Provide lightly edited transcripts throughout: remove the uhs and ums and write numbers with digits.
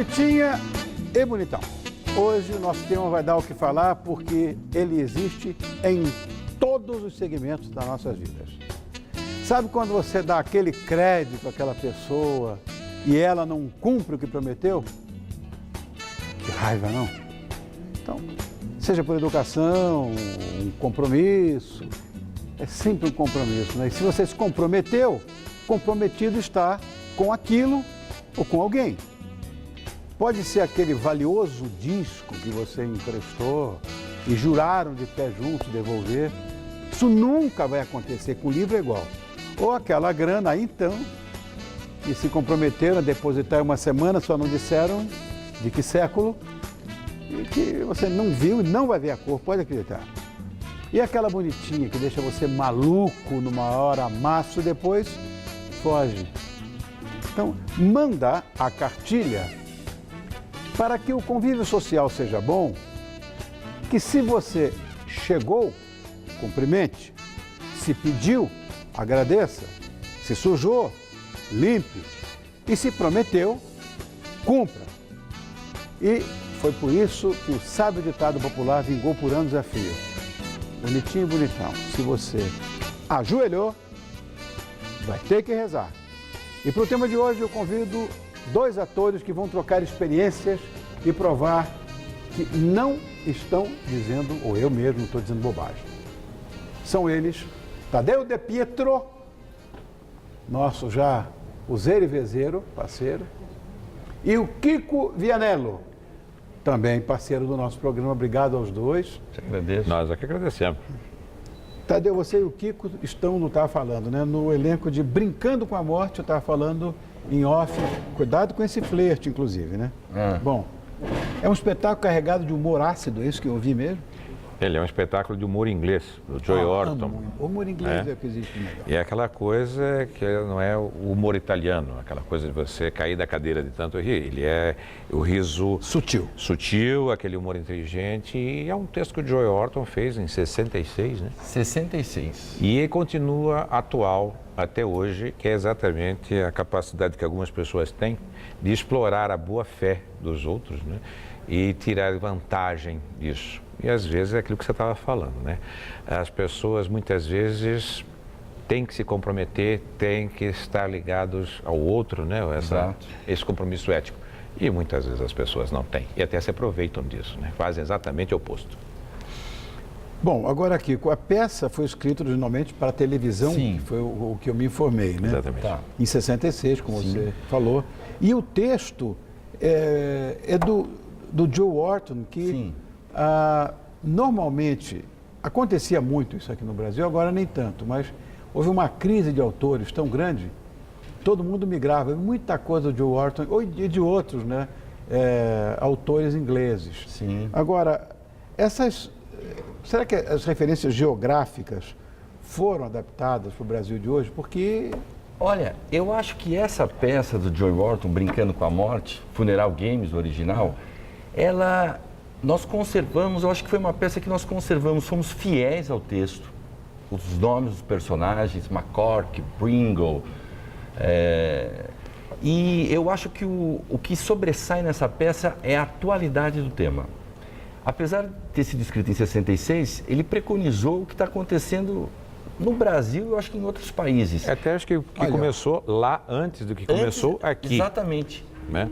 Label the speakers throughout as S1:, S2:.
S1: Bonitinha e bonitão. Hoje o nosso tema vai dar o que falar porque ele existe em todos os segmentos das nossas vidas. Sabe quando você dá aquele crédito àquela pessoa e ela não cumpre o que prometeu? Que raiva, não? Então, seja por educação, um compromisso, é sempre um compromisso, né? E se você se comprometeu, comprometido está com aquilo ou com alguém. Pode ser aquele valioso disco que você emprestou e juraram de pé juntos devolver. Isso nunca vai acontecer, com o livro é igual. Ou aquela grana aí então, que se comprometeram a depositar em uma semana, só não disseram de que século, e que você não viu e não vai ver a cor, pode acreditar. E aquela bonitinha que deixa você maluco numa hora, amasso, depois foge. Então, manda a cartilha para que o convívio social seja bom, que se você chegou, cumprimente, se pediu, agradeça, se sujou, limpe e se prometeu, cumpra. E foi por isso que o sábio ditado popular vingou por anos a fio. Bonitinho e bonitão, se você ajoelhou, vai ter que rezar. E para o tema de hoje eu convido dois atores que vão trocar experiências e provar que não estão dizendo, ou eu mesmo estou dizendo bobagem. São eles, Tadeu De Pietro, nosso já useiro e vezeiro, parceiro, e o Kiko Vianello, também parceiro do nosso programa. Obrigado aos dois.
S2: Te agradeço. Nós aqui agradecemos.
S1: Tadeu, você e o Kiko estão, não estava falando, né? No elenco de Brincando com a Morte, eu estava falando em off. Cuidado com esse flerte, inclusive, né? Bom, é um espetáculo carregado de humor ácido, é isso que eu ouvi mesmo?
S2: Ele é um espetáculo de humor inglês, do Joey Orton.
S1: O humor inglês é o que existe melhor.
S2: E é aquela coisa que não é o humor italiano, aquela coisa de você cair da cadeira de tanto rir. Ele é o riso... Sutil, aquele humor inteligente. E é um texto que o Joey Orton fez em 66, né?
S3: 66.
S2: E continua atual até hoje, que é exatamente a capacidade que algumas pessoas têm de explorar a boa-fé dos outros, né? E tirar vantagem disso. E às vezes é aquilo que você estava falando, né? As pessoas muitas vezes têm que se comprometer, têm que estar ligados ao outro, né? Esse compromisso ético. E muitas vezes as pessoas não têm. E até se aproveitam disso, né? Fazem exatamente o oposto.
S1: Bom, agora aqui, a peça foi escrita originalmente para televisão,
S3: Sim.
S1: que foi o que eu me informei, né?
S2: Exatamente.
S3: Tá.
S1: Em 66, como você falou. E o texto é do Joe Orton, que normalmente acontecia muito isso aqui no Brasil, agora nem tanto, mas houve uma crise de autores tão grande, todo mundo migrava, muita coisa do Joe Orton e de outros, né, autores ingleses.
S3: Sim.
S1: Agora, será que as referências geográficas foram adaptadas para o Brasil de hoje? Porque...
S3: Olha, eu acho que essa peça do Joey Orton, Brincando com a Morte, Funeral Games, o original, nós conservamos, eu acho que foi uma peça que nós conservamos, fomos fiéis ao texto, os nomes dos personagens, McCork, Pringle, e eu acho que o que sobressai nessa peça é a atualidade do tema. Apesar de ter sido escrito em 66, ele preconizou o que está acontecendo no Brasil, eu acho que em outros países.
S2: Até acho que começou lá antes do que começou aqui.
S3: Exatamente.
S2: Né?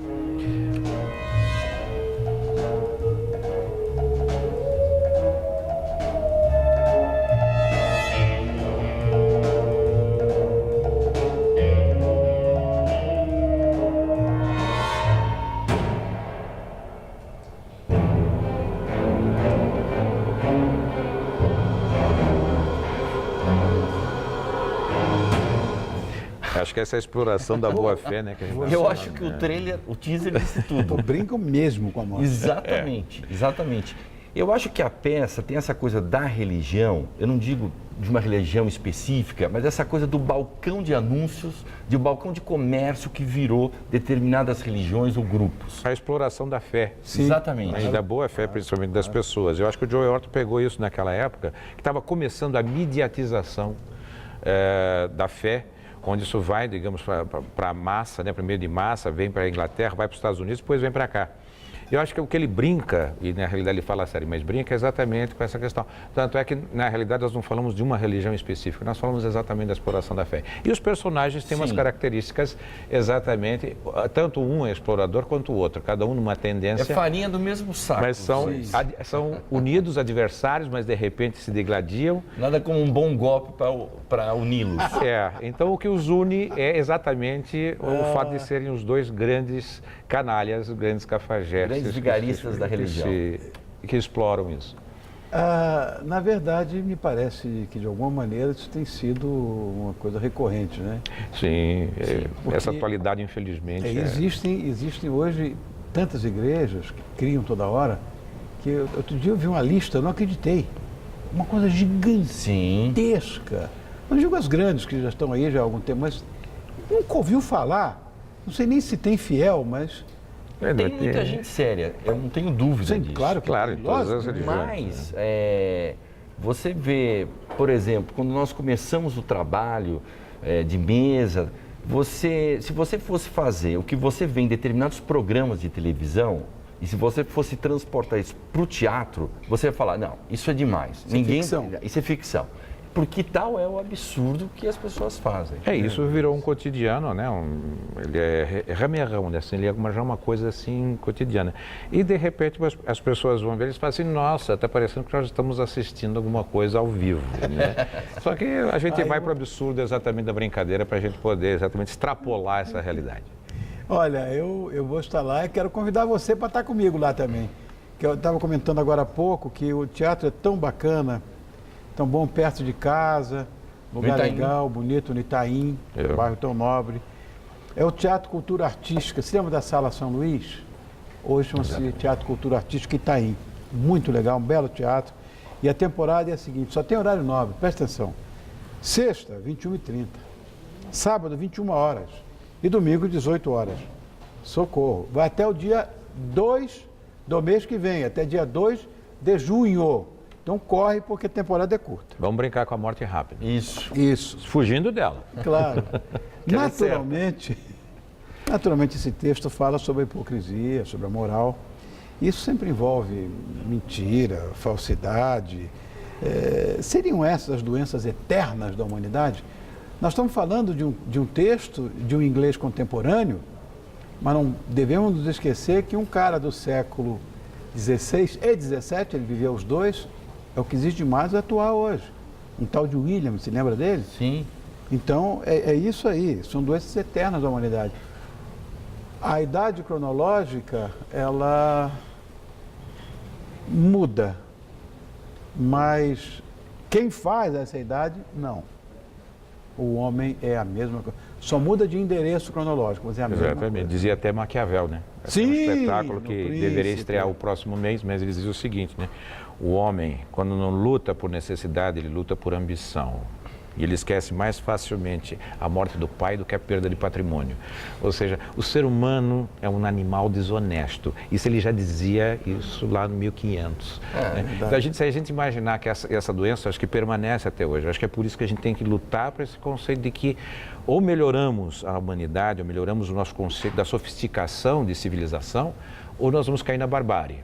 S2: Acho que essa é a exploração da boa-fé, né? Que a gente
S3: Eu acho que o trailer, o teaser disse tudo.
S1: Brincam mesmo com a morte.
S3: Exatamente, exatamente. Eu acho que a peça tem essa coisa da religião, eu não digo de uma religião específica, mas essa coisa do balcão de anúncios, de um balcão de comércio que virou determinadas religiões ou grupos.
S2: A exploração da fé.
S3: Sim. Exatamente.
S2: E da boa-fé, principalmente das pessoas. Eu acho que o Joey Orton pegou isso naquela época, que estava começando a mediatização da fé, onde isso vai, digamos, para a massa, né, para o meio de massa, vem para a Inglaterra, vai para os Estados Unidos, depois vem para cá. Eu acho que o que ele brinca, e na realidade ele fala sério, mas brinca exatamente com essa questão. Tanto é que, na realidade, nós não falamos de uma religião específica, nós falamos exatamente da exploração da fé. E os personagens têm umas características exatamente, tanto um é explorador quanto o outro, cada um numa tendência.
S3: É farinha do mesmo saco.
S2: Mas são unidos adversários, mas de repente se degladiam.
S3: Nada como um bom golpe para uni-los.
S2: Então o que os une é exatamente o fato de serem os dois grandes canalhas, grandes cafajestes.
S3: Grandes vigaristas da religião.
S2: Que exploram isso.
S1: Na verdade, me parece que de alguma maneira isso tem sido uma coisa recorrente, né?
S2: Sim, essa atualidade, infelizmente.
S1: Existem hoje tantas igrejas que criam toda hora, que outro dia eu vi uma lista, eu não acreditei. Uma coisa gigantesca. Não digo as grandes, que já estão aí já há algum tempo, mas nunca ouviu falar. Não sei nem se tem fiel, mas...
S3: Tem muita gente séria, eu não tenho dúvida disso.
S1: Claro,
S2: em todas as religiões.
S3: Mas você vê, por exemplo, quando nós começamos o trabalho de mesa, se você fosse fazer o que você vê em determinados programas de televisão, e se você fosse transportar isso para o teatro, você ia falar, não, isso é demais. Isso é ficção. Porque tal é o absurdo que as pessoas fazem.
S2: Isso virou um cotidiano, né? Ele é ramerrão, né? Assim, ele é uma coisa assim cotidiana. E de repente as pessoas vão ver e falam assim, nossa, está parecendo que nós estamos assistindo alguma coisa ao vivo, né? Só que a gente vai para o absurdo exatamente da brincadeira para a gente poder exatamente extrapolar essa realidade.
S1: Olha, eu vou estar lá e quero convidar você para estar comigo lá também. Que eu estava comentando agora há pouco que o teatro é tão bacana, tão bom perto de casa, lugar legal, bonito, no Itaim, bairro tão nobre. É o Teatro Cultura Artística. Você lembra da Sala São Luís? Hoje chama-se Teatro Cultura Artística Itaim. Muito legal, um belo teatro. E a temporada é a seguinte, só tem horário nobre, presta atenção. Sexta, 21h30. Sábado, 21 horas. E domingo, 18 horas. Socorro. Vai até o dia 2 do mês que vem, até dia 2 de junho. Então corre porque a temporada é curta.
S2: Vamos brincar com a morte rápida.
S1: Isso.
S2: Fugindo dela.
S1: Claro. Naturalmente esse texto fala sobre a hipocrisia, sobre a moral. Isso sempre envolve mentira, falsidade. Seriam essas as doenças eternas da humanidade? Nós estamos falando de um texto, de um inglês contemporâneo, mas não devemos nos esquecer que um cara do século XVI e XVII, ele viveu os dois, é o que existe de mais atual hoje. Um tal de William, se lembra dele?
S3: Sim.
S1: Então, é isso aí, são doenças eternas da humanidade. A idade cronológica, ela muda, mas quem faz essa idade, não. O homem é a mesma coisa. Só muda de endereço cronológico, mas é a mesma coisa.
S2: Dizia até Maquiavel, né?
S1: Sim,
S2: um espetáculo que deveria estrear o próximo mês, mas ele dizia o seguinte, né? O homem, quando não luta por necessidade, ele luta por ambição. E ele esquece mais facilmente a morte do pai do que a perda de patrimônio. Ou seja, o ser humano é um animal desonesto. Isso ele já dizia isso lá no 1500. Né? Então, se a gente imaginar que essa doença, acho que permanece até hoje. Acho que é por isso que a gente tem que lutar para esse conceito de que ou melhoramos a humanidade, ou melhoramos o nosso conceito da sofisticação de civilização, ou nós vamos cair na barbárie.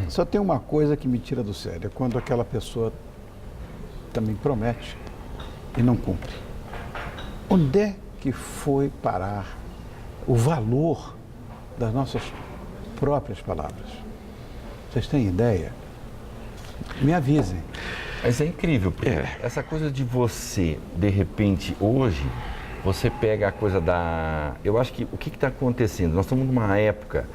S1: Só tem uma coisa que me tira do sério, é quando aquela pessoa também promete e não cumpre. Onde é que foi parar o valor das nossas próprias palavras? Vocês têm ideia? Me avisem.
S3: Mas é incrível, porque essa coisa de você, de repente, hoje, você pega a coisa da... Eu acho que o que está acontecendo? Nós estamos numa época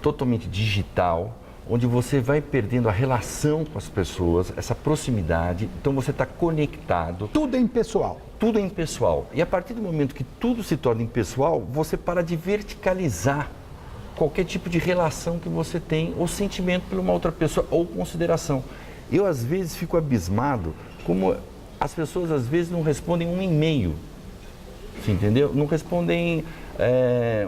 S3: totalmente digital, onde você vai perdendo a relação com as pessoas, essa proximidade, então você está conectado.
S1: Tudo é impessoal.
S3: Tudo é impessoal. E a partir do momento que tudo se torna impessoal, você para de verticalizar qualquer tipo de relação que você tem, ou sentimento por uma outra pessoa, ou consideração. Eu, às vezes, fico abismado como as pessoas, às vezes, não respondem um e-mail, você entendeu? Não respondem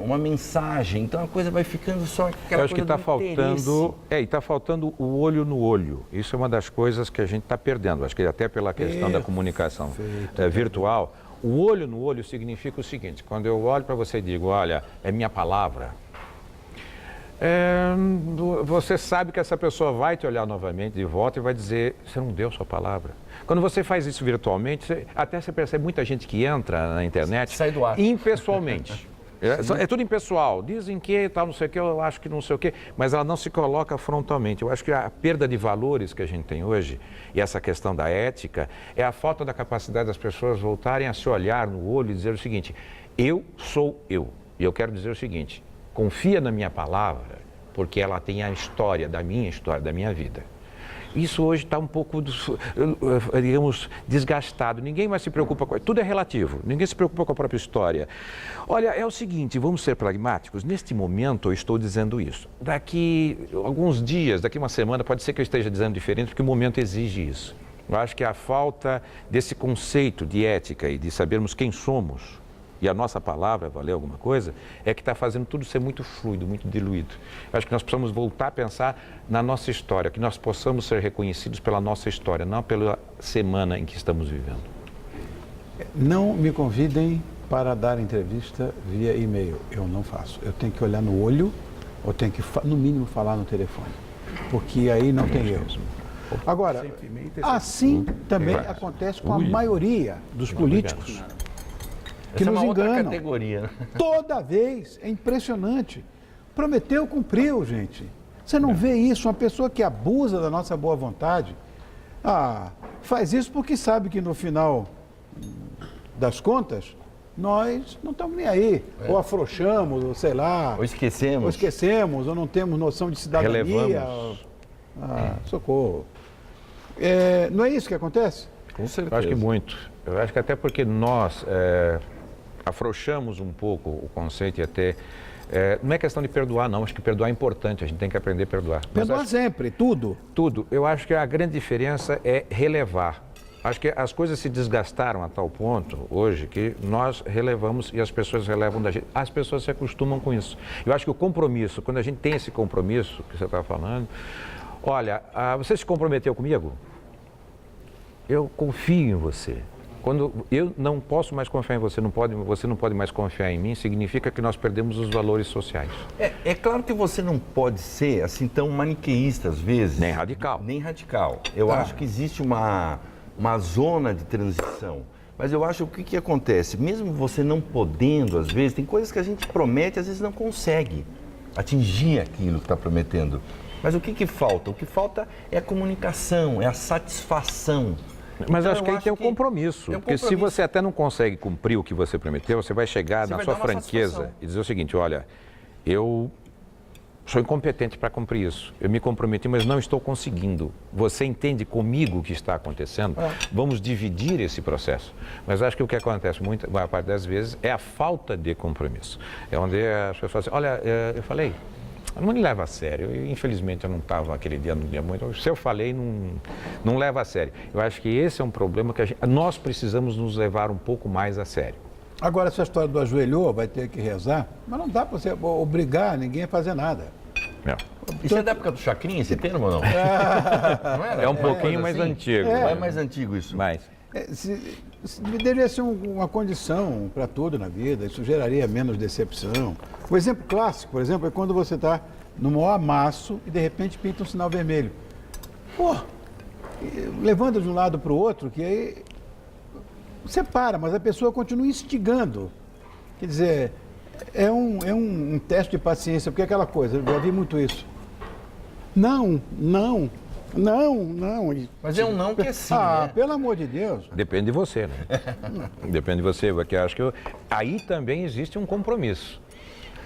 S3: uma mensagem, então a coisa vai ficando só aquela coisa.
S2: Eu acho que está faltando, está faltando o olho no olho. Isso é uma das coisas que a gente está perdendo. Acho que até pela questão da comunicação virtual, O olho no olho significa o seguinte, quando eu olho para você e digo, olha, é minha palavra, você sabe que essa pessoa vai te olhar novamente de volta e vai dizer, você não deu sua palavra. Quando você faz isso virtualmente, até você percebe muita gente que entra na internet
S3: sai do ar.
S2: impessoalmente. É tudo impessoal. Dizem que tal, não sei o que, eu acho que não sei o que, mas ela não se coloca frontalmente. Eu acho que a perda de valores que a gente tem hoje, e essa questão da ética, é a falta da capacidade das pessoas voltarem a se olhar no olho e dizer o seguinte, eu sou eu. E eu quero dizer o seguinte, confia na minha palavra, porque ela tem a história, da minha vida. Isso hoje está um pouco, digamos, desgastado. Ninguém mais se preocupa com... Tudo é relativo. Ninguém se preocupa com a própria história. Olha, é o seguinte, vamos ser pragmáticos. Neste momento eu estou dizendo isso. Daqui alguns dias, daqui uma semana, pode ser que eu esteja dizendo diferente, porque o momento exige isso. Eu acho que a falta desse conceito de ética e de sabermos quem somos, e a nossa palavra valer alguma coisa, é que está fazendo tudo ser muito fluido, muito diluído. Eu acho que nós precisamos voltar a pensar na nossa história, que nós possamos ser reconhecidos pela nossa história, não pela semana em que estamos vivendo.
S1: Não me convidem para dar entrevista via e-mail. Eu não faço. Eu tenho que olhar no olho, ou tenho que, no mínimo, falar no telefone. Porque aí não tem erro. Agora, assim também acontece com a maioria dos políticos. Que
S3: essa
S1: nos
S3: é uma outra
S1: enganam.
S3: categoria, né?
S1: Toda vez, é impressionante. Prometeu, cumpriu, gente. Você não vê isso, uma pessoa que abusa da nossa boa vontade, faz isso porque sabe que no final das contas, nós não estamos nem aí. Ou afrouxamos, ou sei lá.
S3: Ou esquecemos.
S1: Ou não temos noção de cidadania.
S2: Relevamos.
S1: Socorro. Não é isso que acontece?
S3: Com certeza.
S2: Eu acho que muito. Eu acho que até porque nós afrouxamos um pouco o conceito e até... não é questão de perdoar, não. Acho que perdoar é importante, a gente tem que aprender a perdoar.
S1: Perdoar sempre, tudo.
S2: Tudo. Eu acho que a grande diferença é relevar. Acho que as coisas se desgastaram a tal ponto hoje que nós relevamos e as pessoas relevam da gente. As pessoas se acostumam com isso. Eu acho que o compromisso, quando a gente tem esse compromisso que você está falando, olha, você se comprometeu comigo? Eu confio em você. Quando eu não posso mais confiar em você, você não pode mais confiar em mim, significa que nós perdemos os valores sociais.
S3: É claro que você não pode ser assim tão maniqueísta às vezes.
S2: Nem radical.
S3: Nem radical. Eu acho que existe uma zona de transição. Mas eu acho que o que acontece, mesmo você não podendo, às vezes, tem coisas que a gente promete, às vezes não consegue atingir aquilo que está prometendo. Mas o que falta? O que falta é a comunicação, é a satisfação.
S2: Mas então, acho que aí tem o compromisso. Porque se você até não consegue cumprir o que você prometeu, você vai chegar na sua franqueza e dizer o seguinte, olha, eu sou incompetente para cumprir isso. Eu me comprometi, mas não estou conseguindo. Você entende comigo o que está acontecendo? Vamos dividir esse processo. Mas acho que o que acontece a maior parte das vezes é a falta de compromisso. É onde as pessoas dizem, olha, eu falei, não me leva a sério. Infelizmente, eu não estava aquele dia, no dia muito. Se eu falei, não leva a sério. Eu acho que esse é um problema que nós precisamos nos levar um pouco mais a sério.
S1: Agora, essa história do ajoelhou, vai ter que rezar, mas não dá para você obrigar ninguém a fazer nada.
S3: Isso é da época do Chacrinha, esse termo ou não? Não era?
S2: É um pouquinho mais antigo.
S3: É mais antigo isso.
S2: Mais.
S1: Deveria ser uma condição para tudo na vida, isso geraria menos decepção. O exemplo clássico, por exemplo, é quando você está no maior amasso e de repente pinta um sinal vermelho. Levando de um lado para o outro, que aí você para, mas a pessoa continua instigando. Quer dizer, é um teste de paciência, porque é aquela coisa, eu já vi muito isso. Não.
S3: Mas é um não que é sim, né?
S1: Pelo amor de Deus.
S2: Depende de você, né? Depende de você, porque acho que aí também existe um compromisso.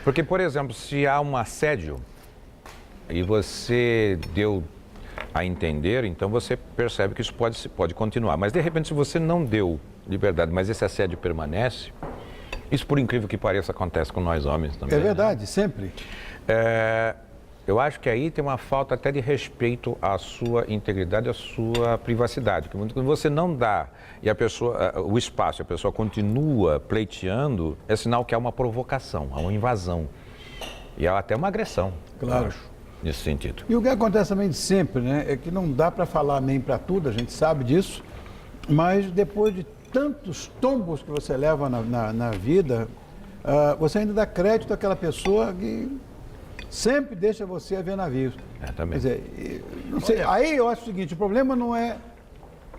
S2: Porque, por exemplo, se há um assédio e você deu a entender, então você percebe que isso pode continuar. Mas, de repente, se você não deu liberdade, mas esse assédio permanece, isso, por incrível que pareça, acontece com nós homens também.
S1: É verdade, sempre.
S2: Eu acho que aí tem uma falta até de respeito à sua integridade, à sua privacidade. Porque quando você não dá e o espaço, a pessoa continua pleiteando, é sinal que há uma provocação, há uma invasão. E há até uma agressão,
S1: claro,
S2: eu acho, nesse sentido.
S1: E o que acontece também de sempre, né, é que não dá para falar amém para tudo, a gente sabe disso, mas depois de tantos tombos que você leva na vida, você ainda dá crédito àquela pessoa que sempre deixa você a ver navios.
S2: Também.
S1: Quer dizer, não sei, aí eu acho o seguinte, o problema não é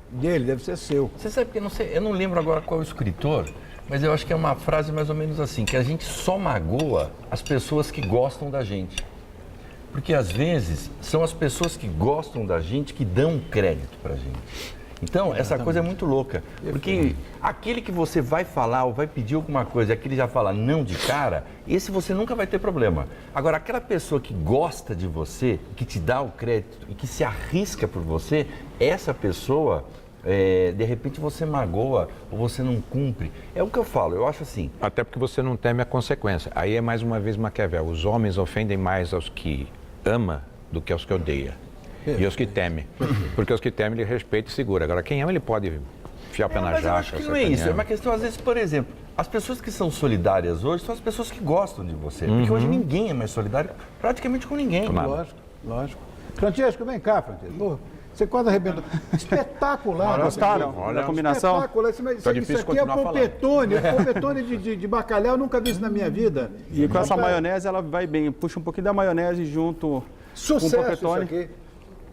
S1: dele, deve ser seu.
S3: Você sabe que eu não lembro agora qual é o escritor, mas eu acho que é uma frase mais ou menos assim, que a gente só magoa as pessoas que gostam da gente. Porque às vezes são as pessoas que gostam da gente que dão crédito pra gente. Então, essa coisa é muito louca, porque aquele que você vai falar ou vai pedir alguma coisa e aquele já fala não de cara, esse você nunca vai ter problema. Agora, aquela pessoa que gosta de você, que te dá o crédito e que se arrisca por você, essa pessoa, de repente você magoa ou você não cumpre. É o que eu falo, eu acho assim.
S2: Até porque você não teme a consequência. Aí é mais uma vez Maquiavel. Os homens ofendem mais aos que ama do que aos que odeia. E os que temem. Porque os que temem, ele respeita e segura. Agora, quem ama, ele pode enfiar o pé na jaca.
S3: Mas eu acho que não é isso. É uma questão, às vezes, por exemplo, as pessoas que são solidárias hoje são as pessoas que gostam de você. Porque hoje ninguém é mais solidário praticamente com ninguém.
S1: Lógico. Francesco, vem cá, Francesco. Pô, você quase arrebentou. Espetacular.
S4: Gostaram da combinação?
S1: Espetacular. Isso aqui é polpetone. Polpetone de bacalhau, eu nunca vi isso na minha vida.
S4: E com essa maionese, ela vai bem. Puxa um pouquinho da maionese junto
S1: Sucesso
S4: com o polpetone.
S1: Isso aqui.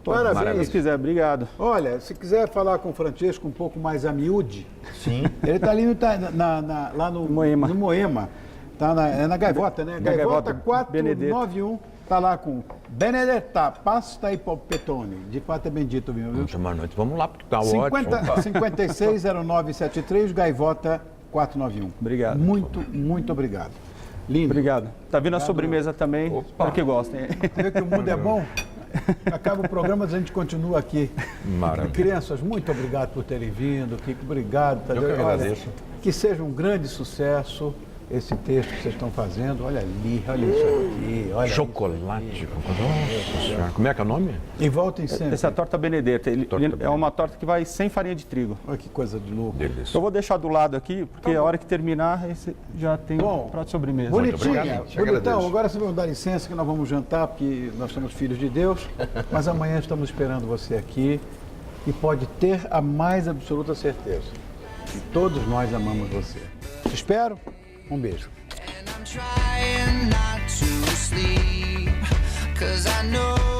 S1: Parabéns.
S4: Se quiser, obrigado.
S1: Olha, se quiser falar com o Francesco um pouco mais a miúde,
S3: Sim.
S1: ele está ali lá no
S4: Moema.
S1: No Moema. Tá na Gaivota, né? Gaivota 491. Está lá com Benedetta, pasta e polpetone. De fato é bendito, viu?
S2: Vamos chamar a noite. Vamos lá, porque tá ótimo.
S1: 560973, Gaivota 491.
S4: Obrigado.
S1: Muito obrigado. Lindo.
S4: Obrigado. Tá vindo a sobremesa também, para que gostem.
S1: Você vê que o mundo é bom? Acaba o programa, a gente continua aqui.
S2: Maravilha.
S1: Crianças, muito obrigado por terem vindo. Kiko, obrigado.
S3: Eu que agradeço.
S1: Que seja um grande sucesso esse texto que vocês estão fazendo. Olha ali, olha isso aqui. Olha
S2: Chocolate. Nossa Senhora. Como é que é o nome?
S1: E voltem sempre.
S4: Essa é a torta Benedetta. É uma torta que vai sem farinha de trigo.
S1: Olha que coisa de louco.
S2: Delícia.
S4: Eu vou deixar do lado aqui, porque a hora que terminar, esse já tem
S1: Bom,
S4: prato de sobremesa.
S1: Bonitinha.
S2: Te
S1: Bonitão,
S2: agradeço.
S1: agora vocês vão dar licença que nós vamos jantar, porque nós somos filhos de Deus. Mas amanhã estamos esperando você aqui. E pode ter a mais absoluta certeza que todos nós amamos você. Te espero. Um beijo.
S5: And I'm trying not to sleep, 'cause I know